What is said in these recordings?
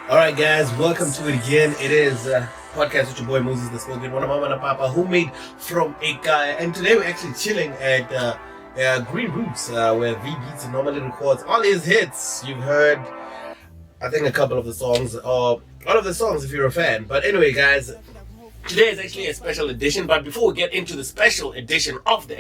All right, guys, welcome to it again. It is podcast with your boy Moses the Spoken, one of Mama and Papa, homemade from a guy. And today we're actually chilling at Green Roots, where V Beats normally records all his hits. You've heard, I think, a couple of the songs, or all of the songs if you're a fan. But anyway, guys, today is actually a special edition, but before we get into the special edition of the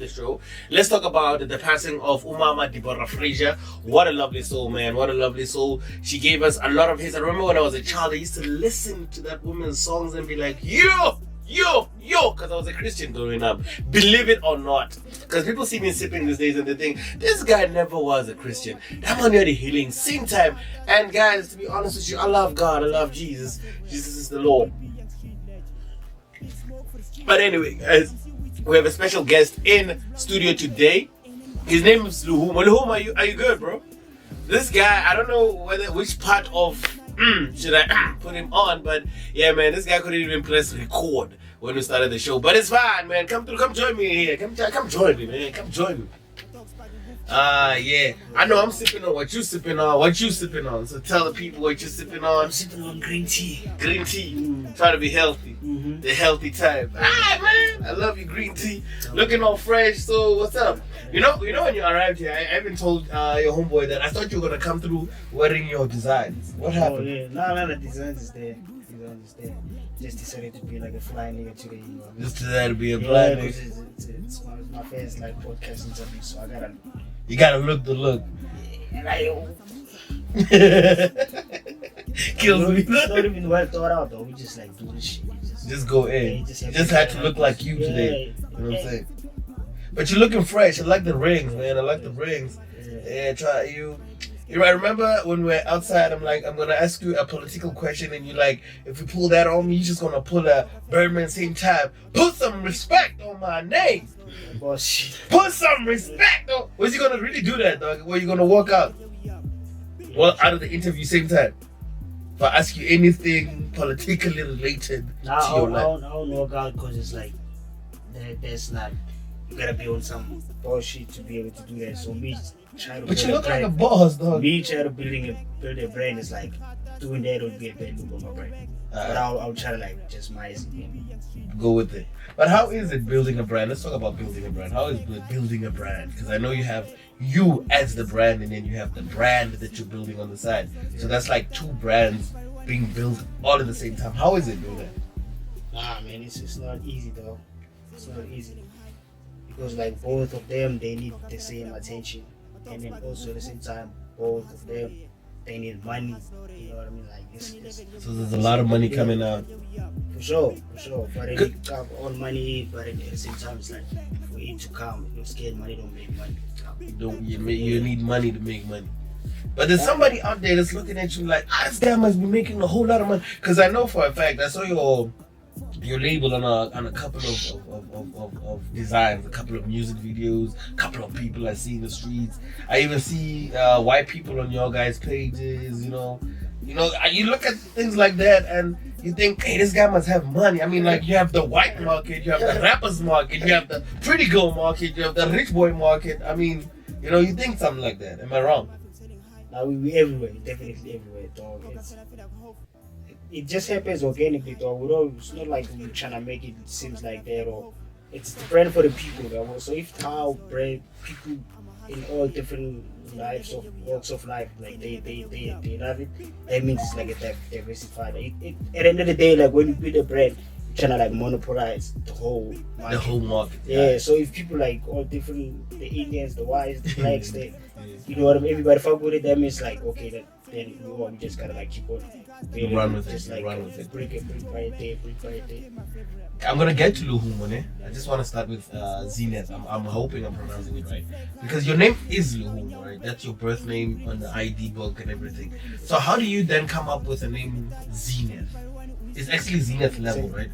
show, let's talk about the passing of Umama Deborah Frazier. What a lovely soul, man. What a lovely soul. She gave us a lot of hits. I remember when I was a child, I used to listen to that woman's songs and be like, yo, because I was a Christian growing up. Believe it or not. Because people see me sipping these days and they think, this guy never was a Christian. That man had a healing, same time. And guys, to be honest with you, I love God. I love Jesus. Jesus is the Lord. But anyway, guys, we have a special guest in studio today. His name is lehomo. lehomo, are you good, bro? This guy, I don't know which part of should I put him on, but yeah, man, this guy couldn't even press record when we started the show. But it's fine, man. Come join me here. Come join me, man. Come join me. Yeah. I know I'm sipping on what you sipping on. So tell the people what you're sipping on. I'm sipping on green tea. Green tea. Try to be healthy. The healthy type. Man. I love you, green tea. Looking all fresh. So what's up? You know when you arrived here, I even told your homeboy that I thought you were gonna come through wearing your designs. What happened? Oh yeah. No, the designs is there. Just decided to be like a fly nigga today, you know. Just decided to be a fly nigga. It's my first like podcast interview, so You gotta look the look. Kills me. It's not even well thought out though. We just like do this shit. Just go in. Just had to look like you today. You know what I'm saying? But you're looking fresh. I like the rings, man. I like the rings. Yeah, try you. I remember when we were outside, I'm like, I'm gonna ask you a political question, and you're like, if you pull that on me, you're just gonna pull a birdman same time. Put some respect on my name. Oh shit. Put some respect on. Was you gonna really do that, dog? Were you gonna walk out? Well, out of the interview same time. If I ask you anything politically related to your life. I don't walk out because it's like, there's not. You gotta be on some bullshit to be able to do that. So me trying to. But you look like a boss, dog. Me trying to build a brand is like doing that would be a bad look on my brand. But I'll try to like just go with it. But how is it building a brand? Let's talk about building a brand. How is building a brand? Because I know you have you as the brand, and then you have the brand that you're building on the side. So that's like two brands being built all at the same time. How is it doing that? Nah, man, it's not easy though. It's not easy. Because like both of them, they need the same attention, and then also at the same time, both of them, they need money. You know what I mean? Like this. So there's a lot of money coming out. For sure. But they need to have all money, but at the same time, it's like for it to come, you're scared money don't make money. You need money to make money. But there's somebody out there that's looking at you like, this guy must be making a whole lot of money. Because I know for a fact, I saw your label on a couple of designs, a couple of music videos, a couple of people I see in the streets. I even see white people on your guys' pages. You know, you look at things like that and you think, hey, this guy must have money. I mean, like you have the white market, you have the rappers market, you have the pretty girl market, you have the rich boy market. I mean, you think something like that. Am I wrong? Now we everywhere, definitely everywhere, dog. It just happens organically, though. It's not like we're trying to make it seems like that, or it's the brand for the people, though. So if our brand, people in all different walks of life, like they love it, that means it's like a diversified. At the end of the day, like when you build a brand, you're trying to like monopolize the whole market. The whole market. Yeah. So if people like all different, the Indians, the whites, the blacks, you know what I mean? Everybody fuck with it. That means like okay, then we just gotta like keep on. Run with just it. Like run with it. Brick by a day. I'm gonna get to lehomo, eh? I just want to start with Zenith. I'm hoping I'm pronouncing it right because your name is lehomo, right? That's your birth name on the ID book and everything. So how do you then come up with the name Zenith? It's actually zenthlevel, right?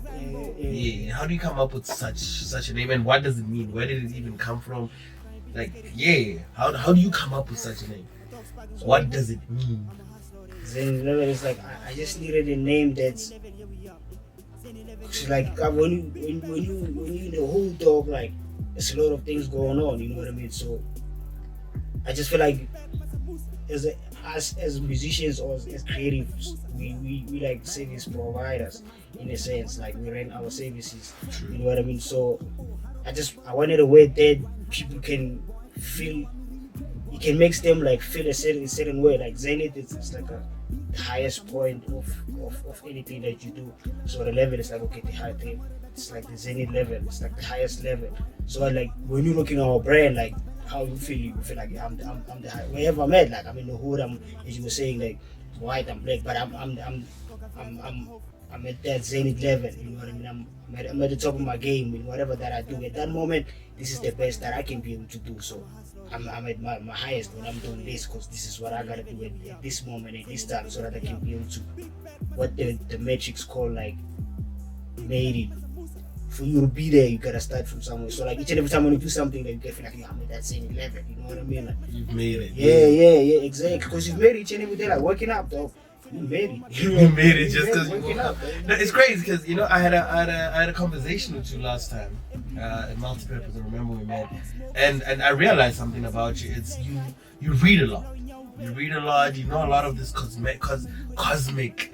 Yeah. How do you come up with such a name, and what does it mean? Where did it even come from? Like, yeah. How do you come up with such a name? What does it mean? Zenthlevel is like I just needed a name that's like when you the whole dog, like there's a lot of things going on, you know what I mean? So I just feel like us as musicians or as creatives, we like service providers in a sense. Like we rent our services. You know what I mean? So I wanted a way that people can feel. It can make them like feel a certain way. Like Zenith, it's like the highest point of anything that you do. So the level is like okay, it's like the Zenith level. It's like the highest level. So like when you're looking at our brand, like how you feel like I'm the high. Wherever I'm at, like I'm in the hood. As you were saying, like white, I'm black, but I'm at that Zenith level. You know what I mean? I'm at the top of my game in whatever that I do. At that moment, this is the best that I can be able to do. So I'm at my highest when I'm doing this, because this is what I gotta do at this moment, at this time, so that I can be able to what the metrics call like made it. For you to be there, you gotta start from somewhere. So like each and every time when you do something, like you feel like I'm at that same level. You know what I mean? Like, You've made it. Yeah, exactly. Because you've made it each and every day, like waking up, though. You made it. You made it just because you waking woke up. up. No, it's crazy because I had a conversation with you last time at multi-purpose. I remember we met, and I realized something about you. It's you read a lot. You read a lot. You know a lot of this cosmic.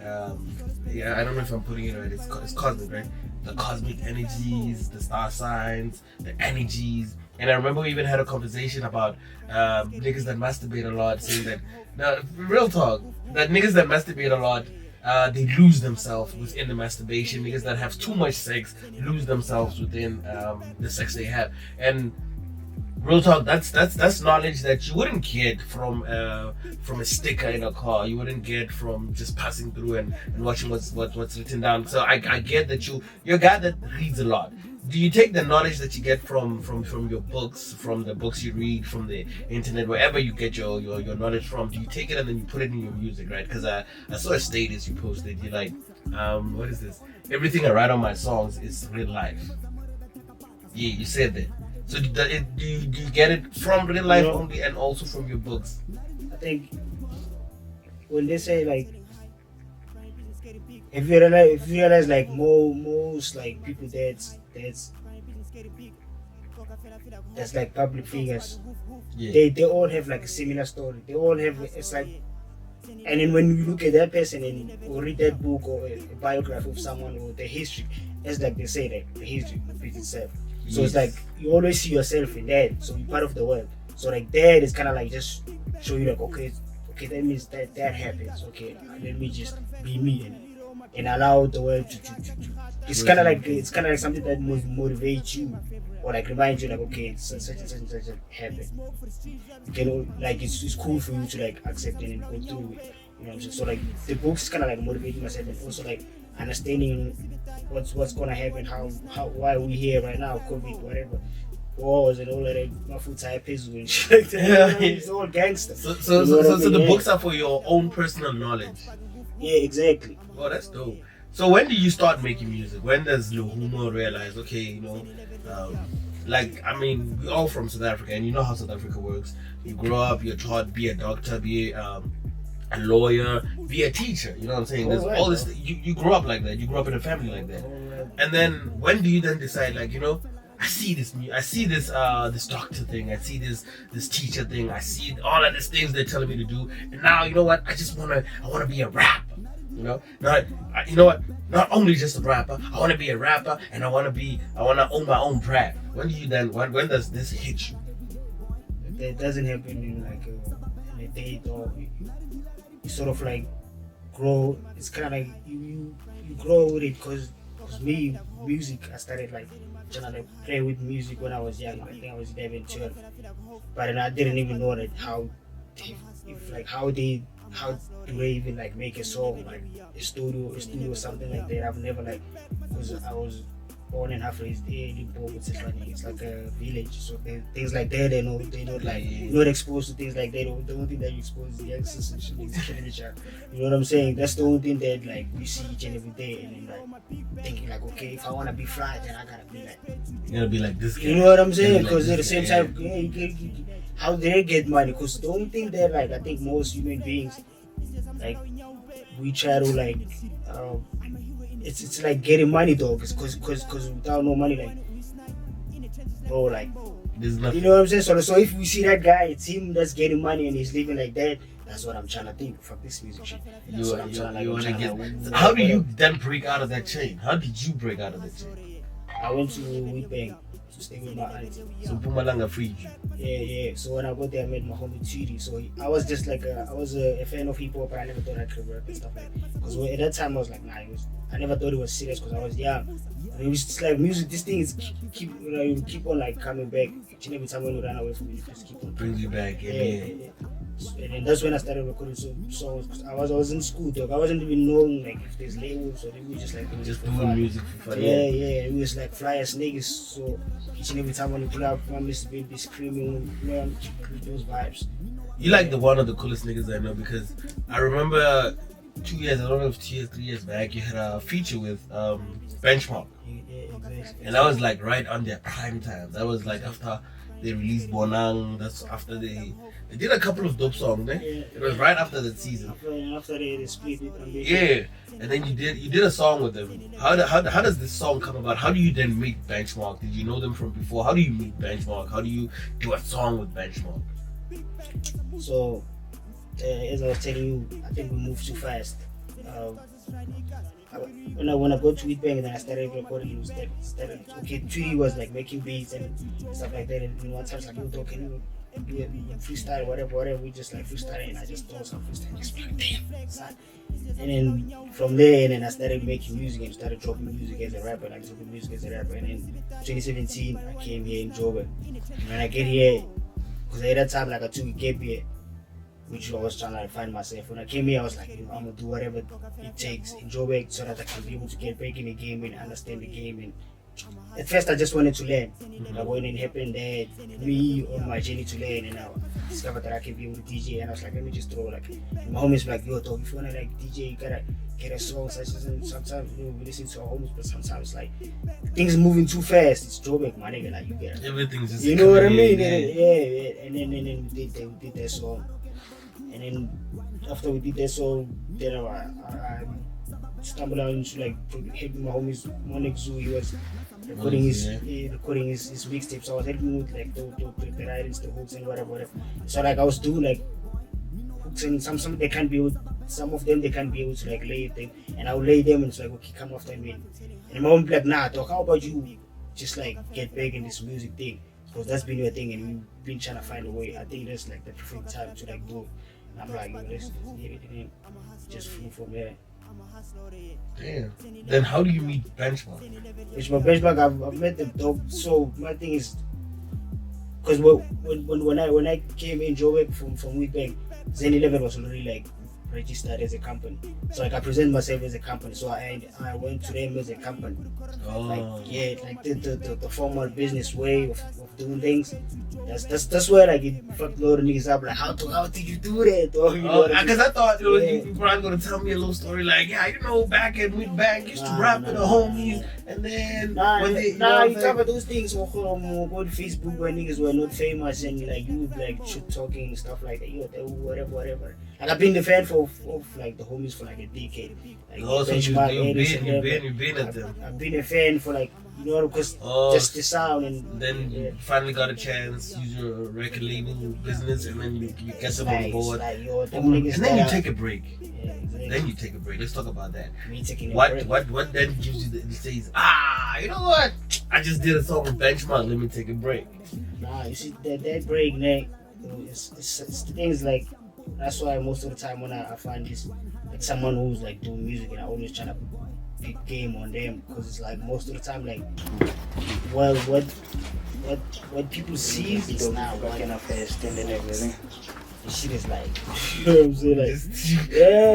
Yeah, I don't know if I'm putting it right. It's cosmic, right? The cosmic energies, the star signs, the energies. And I remember we even had a conversation about niggas that masturbate a lot, saying that, now, real talk, that niggas that masturbate a lot, they lose themselves within the masturbation. Niggas that have too much sex lose themselves within the sex they have. And real talk, that's knowledge that you wouldn't get from a sticker in a car. You wouldn't get from just passing through and watching what's written down. So I get that you're a guy that reads a lot. Do you take the knowledge that you get from your books, from the books you read, from the internet, wherever you get your knowledge from? Do you take it and then you put it in your music, right? Because I saw a status you posted. You're like, what is this? Everything I write on my songs is real life. Yeah, you said that. So do you get it from real life only and also from your books? I think when they say like, if you realize like most like people that's like public figures, they all have like a similar story. They all have, it's like, and then when you look at that person and or read that book or a biography of someone or the history, it's like they say like the history repeats itself. So it's like you always see yourself in that, so you're part of the world. So like that is kind of like just show you like okay, that means that happens. Okay, let me just be me and allow the world to. It's kind of like something that motivates you or like reminds you like okay, such and such happened. You can like it's cool for you to like accept it and go through it. You know what I'm saying? So like the books kind of like motivating myself and also like understanding what's gonna happen, how why we here right now, COVID, whatever, wars and all that, my food type is and shit like that. Yeah. It's all gangster. So the books are for your own personal knowledge. Yeah, exactly. Oh, that's dope. So when do you start making music? When does lehomo realize, okay, like, I mean, we're all from South Africa, and you know how South Africa works. You grow up, you're taught, be a doctor, be a lawyer, be a teacher. You know what I'm saying? There's all this. You grow up like that. You grow up in a family like that. And then when do you then decide, like, I see this this doctor thing, I see this teacher thing, I see all of these things they're telling me to do, and now you know what? I wanna be a rapper. Not only just a rapper, I wanna be a rapper, and I wanna own my own brand. When does this hit you? It doesn't happen in like in a day, or you sort of like grow. It's kind of like you grow with it because music, I started like trying to play with music when I was young. I think I was 11, 12, but then I didn't even know that how do they even like make a song, like a studio or something like that. I've never like, because I was born and half raised there in Limpopo. It's like a village, so things like that they're not like, you're not exposed to things like that. The only thing that you expose is the youngsters and shit. You know what I'm saying? That's the only thing that like we see each and every day, and then like thinking like, okay, if I want to be fly, then I gotta be like, you gotta be like this guy. You know what I'm saying? Because at the same time, how they get money? Because the only thing that like I think most human beings, like, we try to like it's like getting money, though, because without no money, like, bro, like, there's nothing. You know what I'm saying? So if we see that guy, it's him that's getting money and he's living like that, That's what I'm trying to think. Fuck this music shit. You, That's what I'm trying to wanna get. like, How do you then break out of that chain? How did you break out of that chain? I went to Wheatbank to stay with my aunt. So Pumalanga freed you. Yeah. So when I got there, I met my homie Tweety. So I was just like I was a fan of hip hop, but I never thought I could rap and stuff like that. Because at that time I was like, nah, I never thought it was serious because I was young. And it was just like music. This thing is you keep on like coming back. Each and every time when you run away from it, you just keep on. Brings you back. Yeah. And then that's when I started recording songs. Cause I was in school, dog. I wasn't even knowing like if there's labels or they were just like doing music for fun. Yeah. It was like fly as niggas. So each and every time when you pull out, I used to be screaming, those vibes. You like one of the coolest niggas I know because I remember 2 years, I don't know if 2 years, 3 years back, you had a feature with Benchmark. Yeah, exactly. And that was like right on their prime time. That was like after they released Bonang. That's after they did a couple of dope songs. Eh? Yeah. It was right after the season. After they split it. Yeah, and then you did a song with them. How does this song come about? How do you then meet Benchmark? Did you know them from before? How do you meet Benchmark? How do you do a song with Benchmark? So, as I was telling you, I think we moved too fast. When I got to Wheatbank, then I started recording. Tweety was like making beats and stuff like that. And one time, I was like, yo, dog, can you do a freestyle, whatever? We just like freestyling. And I just thought some freestyle, just like, damn, son. And then from there, and then I started making music and started dropping music as a rapper, like dropping music as a rapper. And then 2017, I came here in Joburg. And when I get here, because at that time, like I took a gap year, which I was trying to find myself. When I came here, I was like, I'm gonna do whatever it takes in Joburg so that I can be able to get back in the game and understand the game. And at first, I just wanted to learn. Like when it happened, that me on my journey to learn, and I discovered that I can be able to DJ. And I was like, let me just throw like. My homies were like, yo, dog, if you wanna like DJ, you gotta get a song such as. And sometimes we listen to our homies, but sometimes like things moving too fast. It's Joburg, my nigga. Like you get everything's just. You know what I mean? Yeah. And then we did that song. And then after we did that song, then I stumbled out into like helping my homies. Monik Zoo, he was recording his mixtape, so I was helping with like the writings, the hooks and whatever. So like I was doing like hooks and some they can't be able, some of them they can't be able to like lay them, and I'll lay them and it's like okay, come after me. And my mom be like, nah, dog, how about you just like get back in this music thing? Because that's been your thing and we've been trying to find a way. I think that's like the perfect time to like do it. And I'm like, yo, let's get it in. Just flew from there. Damn. Then how do you meet Benchmark? Benchmark, I've met them, dog. So my thing is, because when I came in Joburg from Wheatbank, zenthlevel was already like registered as a company. So like I present myself as a company. So I went to them as a company. Oh. Like the formal business way of doing things. That's where like it fucked a lot of niggas up. Like how did you do that? Because I thought you were probably gonna tell me a little story like back at Wheatbank used to rap with the homies and then you cover those things on Facebook when niggas were not famous and like you would like shit talking stuff like that. Whatever. Like I've been the fan of like the homies for like a decade. Like so you've been at them. I've been a fan for like because just the sound and then you finally got a chance use your record label business and then you get them on board and then you take a break. Yeah, exactly. Then you take a break. Let's talk about that. Me taking a break. What then gives you the says, you know what? I just did a song with Benchmark. Let me take a break. Nah, you see that break, Nick. It's things like that's why most of the time when I find this like someone who's like doing music and I always try to pick game on them because it's like most of the time like what people see is now working up fast and everything. The shit is like, you know what I'm saying?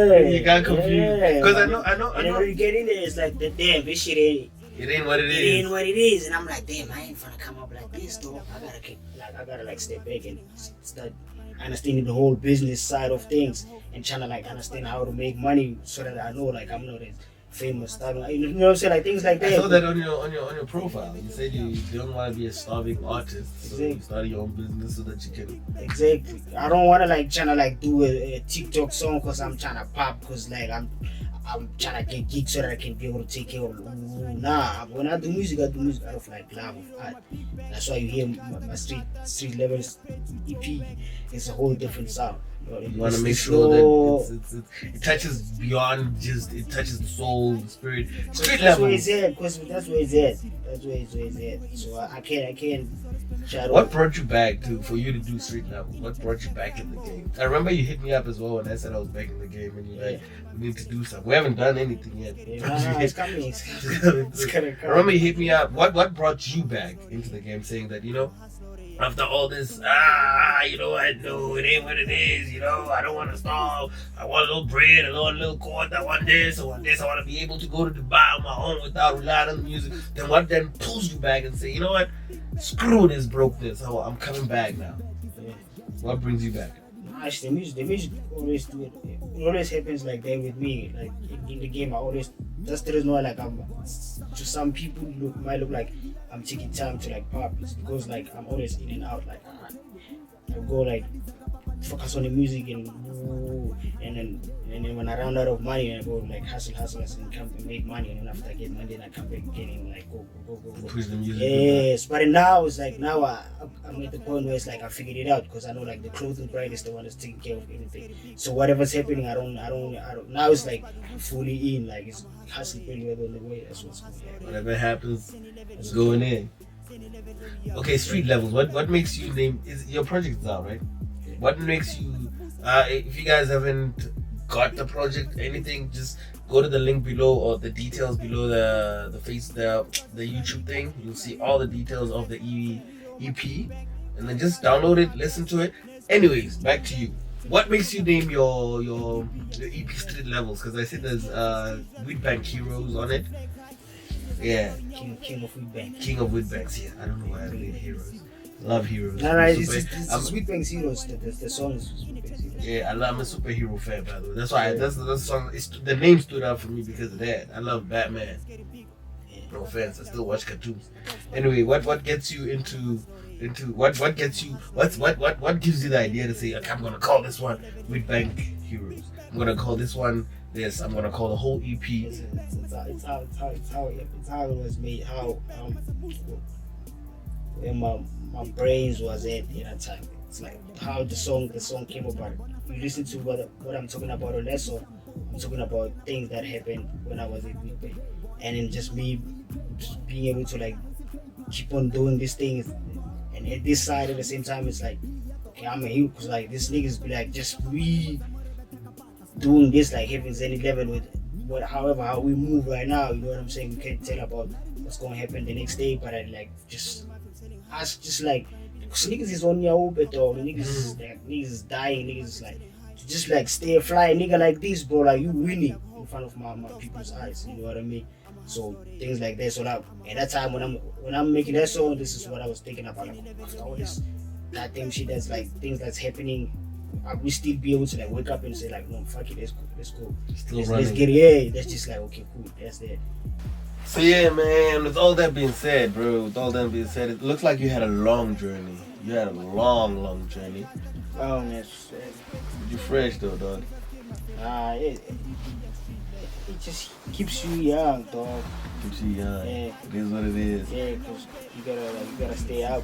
Like, you got confused. Because I know. And when you get in there, it's like, damn, this shit ain't. It ain't what it is. It ain't what it is. And I'm like, damn, I ain't gonna come up like this, though. I gotta step back and start understanding the whole business side of things and trying to like understand how to make money so that I know like I'm not as famous stuff. You know what I'm saying? Like things like that. I saw that on your profile. You said you don't want to be a starving artist, so you started your own business so that you can. Exactly. I don't want to like trying to like do a TikTok song because I'm trying to pop because like I'm trying to get gigs so that I can be able to take care of. Nah, when I do music out of like love of art. That's why you hear my street levels EP. It's a whole different sound. You want to make sure that it touches beyond just, it touches the soul, the spirit, street level. That's where it's at. That's where it's at. So I can't. What brought you back for you to do street level? What brought you back in the game? I remember you hit me up as well, and I said I was back in the game, and you're like, we need to do something. We haven't done anything yet. It's coming. It's gonna come. I remember you hit me up. What brought you back into the game, saying that, after all this, you know what, no, it ain't what it is, I don't want to stall, I want a little bread, I want a little court, I want this, I want to be able to go to Dubai on my own without relying on the music. Then what then pulls you back and say, you know what, screw this, broke this, I'm coming back now. What brings you back? Actually, the music always do it. It always happens like that with me. Like in the game, I always, that's the reason why, like, to some people might look like I'm taking time to like pop. It's because like I'm always in and out. Like I go like focus on the music and then when I run out of money, I go like hustle and come and make money, and then after I get money, then I come back again and like go. Push the music. Yes, but now it's like I'm at the point where it's like I figured it out, because I know like the clothing brand is the one that's taking care of everything. So whatever's happening, I don't. Now it's like I'm fully in, like it's hustle pretty well on the way. That's what's going to happen. Whatever happens, it's going in. Okay, street levels. What makes you name? Is your project out, right? What makes you? If you guys haven't got the project, anything, just go to the link below or the details below the YouTube thing. You'll see all the details of the EP, and then just download it, listen to it. Anyways, back to you. What makes you name your EP street levels? Because I see there's Weedbank Heroes on it. Yeah. King of Weedbank. King of Weedbanks. Yeah, I don't know why I made Heroes. Love Heroes. No, it's Weedbank's Heroes. The song is Weedbank's Heroes. Yeah, I'm a superhero fan, by the way. That's why that's the song. The name stood out for me because of that. I love Batman. No offense, I still watch cartoons. Anyway, what gets you into what gives you the idea to say, okay, I'm gonna call this one Weedbank Heroes. I'm gonna call this one this. I'm gonna call the whole EP. It's how it was made. How where my brains was at that time. It's like how the song came about. You listen to what I'm talking about on that song. I'm talking about things that happened when I was at Weedbank, and then just me just being able to like keep on doing these things. And at this side at the same time, it's like, okay, I'm a hero, because like this niggas be like just we doing this, like having zenthlevel with how we move right now. You know what I'm saying? We can't tell about what's gonna happen the next day, but I like just like, because niggas is on your Uber, dog. Niggas is dying. Niggas is like, to just like stay fly, nigga, like this, bro. Like you winning in front of my people's eyes. You know what I mean? So things like that. So that at that time when I'm making that song, this is what I was thinking about. Like, after all this goddamn shit that's like things that's happening, I will still be able to like wake up and say like, no, fuck it, let's go. Let's get it. Yeah, that's just like, okay, cool, that's that. So yeah, man, with all that being said, it looks like you had a long journey. You had a long journey. Oh man, You fresh though, dog. It just keeps you young, dog. Keeps you young. Yeah. It is what it is. Yeah, because you gotta stay up.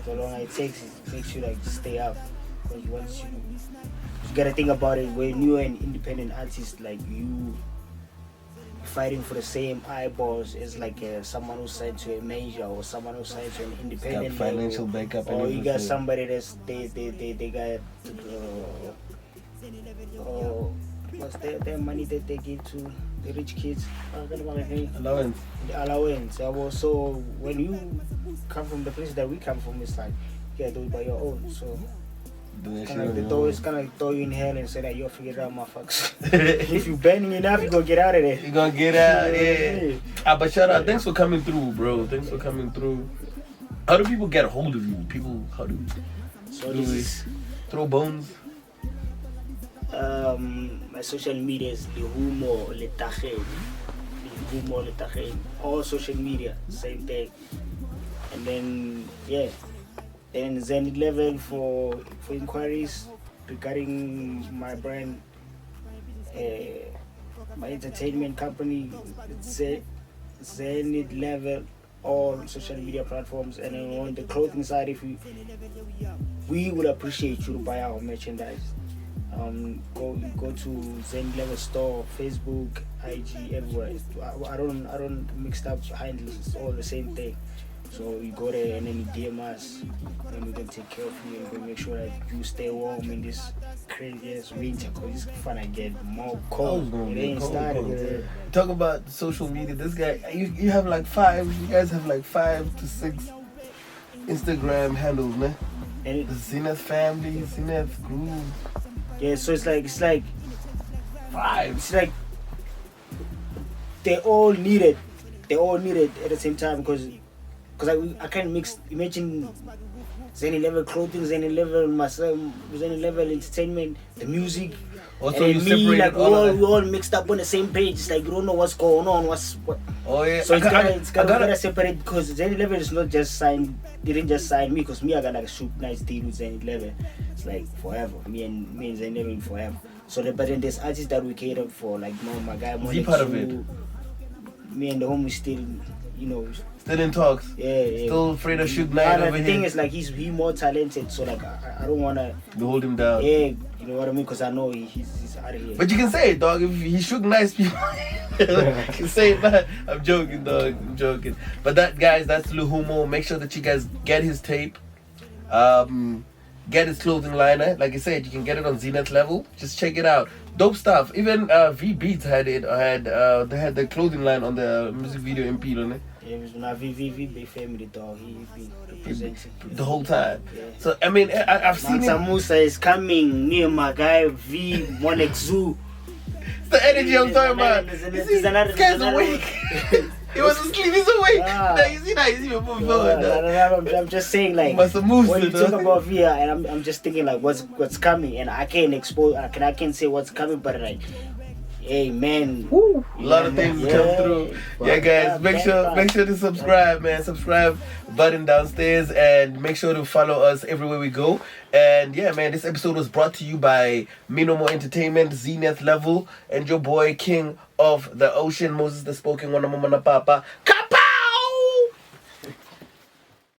The longer it takes, it makes you like stay up. Because once you gotta think about it, when you're an independent artist, like you fighting for the same eyeballs as like someone who signed to a major or someone who signed to an independent got financial backup, or you got somebody that's they got what's their money that they give to the rich kids? Allowance. The allowance. So when you come from the place that we come from, it's like you gotta do it by your own. So it's kind of throw you in hell and say that you'll figure it out, motherfuckers. If you're bending enough, you're gonna get out of there. You're gonna get out, yeah. But shout out, thanks for coming through, bro. Thanks for coming through. How do people get a hold of you? How do throw bones? My social media is lehomo letageng. All social media, same thing. And then then zenthlevel for inquiries regarding my brand, my entertainment company. It's zenthlevel all social media platforms. And then on the clothing side, we would appreciate you to buy our merchandise. Go to Zenthlevel store, Facebook, IG, everywhere. I don't mixed up handles. It's all the same thing. So you go there and then you DM us, and we can take care of you and we make sure that you stay warm in this crazy ass winter. Cause it's fun to get more cold. It ain't started. Talk about social media. This guy, you have like 5. You guys have like 5 to 6 Instagram handles, man. And The Zenith family, Zenith group. yeah, so it's like 5. it's like they all need it. They all need it at the same time because I can't mix. Imagine Zenthlevel clothing, Zenthlevel myself, Zenthlevel entertainment, the music, Also, and you me. separated Like all of we that. all mixed up on the same page. It's like you don't know what's going on. What. Oh yeah. So it's I gotta separate because Zenthlevel is not just signed. Didn't just sign me because me I got like a super nice deal with Zenthlevel. It's like forever. Me and Zenthlevel forever. So but then there's artists that we catered for, like my guy. Is he part of it? Me and the homie still, Still in talks. yeah. Still afraid of Suge Knight over The thing here. is like he more talented, so like I don't wanna, You hold him down. yeah, you know what I mean? Because I know he's out of here. But you can say it, dog. If he shook nice people, you can say it, man. I'm joking, dog. I'm joking. But that's lehomo. Make sure that you guys get his tape. Get his clothing liner. Like I said, you can get it on Zenthlevel. Just check it out. Dope stuff. Even V Beats had it. They had the clothing line on the music video MP on it. Yeah, it was not VVV big family dog. He be representing The whole time. Yeah. So I mean, I've seen Mansa it. Musa is coming near my guy V Monex Zoo. It's the energy I'm talking about. You see, There's another- this guy's there's another- awake. He was asleep. He's awake. Ah. Now you see that he's even moving forward. dog. I'm just saying, like, Mansa Musa, when you dog. talk about VR, and I'm just thinking like what's coming, and I can't I can't say what's coming, but like, hey man, A lot of things come through. Yeah, guys, make sure to subscribe, man. Subscribe button downstairs, and make sure to follow us everywhere we go. And yeah, man, this episode was brought to you by mnino Entertainment, Zenthlevel, and your boy King of the Ocean, Moses the Spoken One, Mama Papa.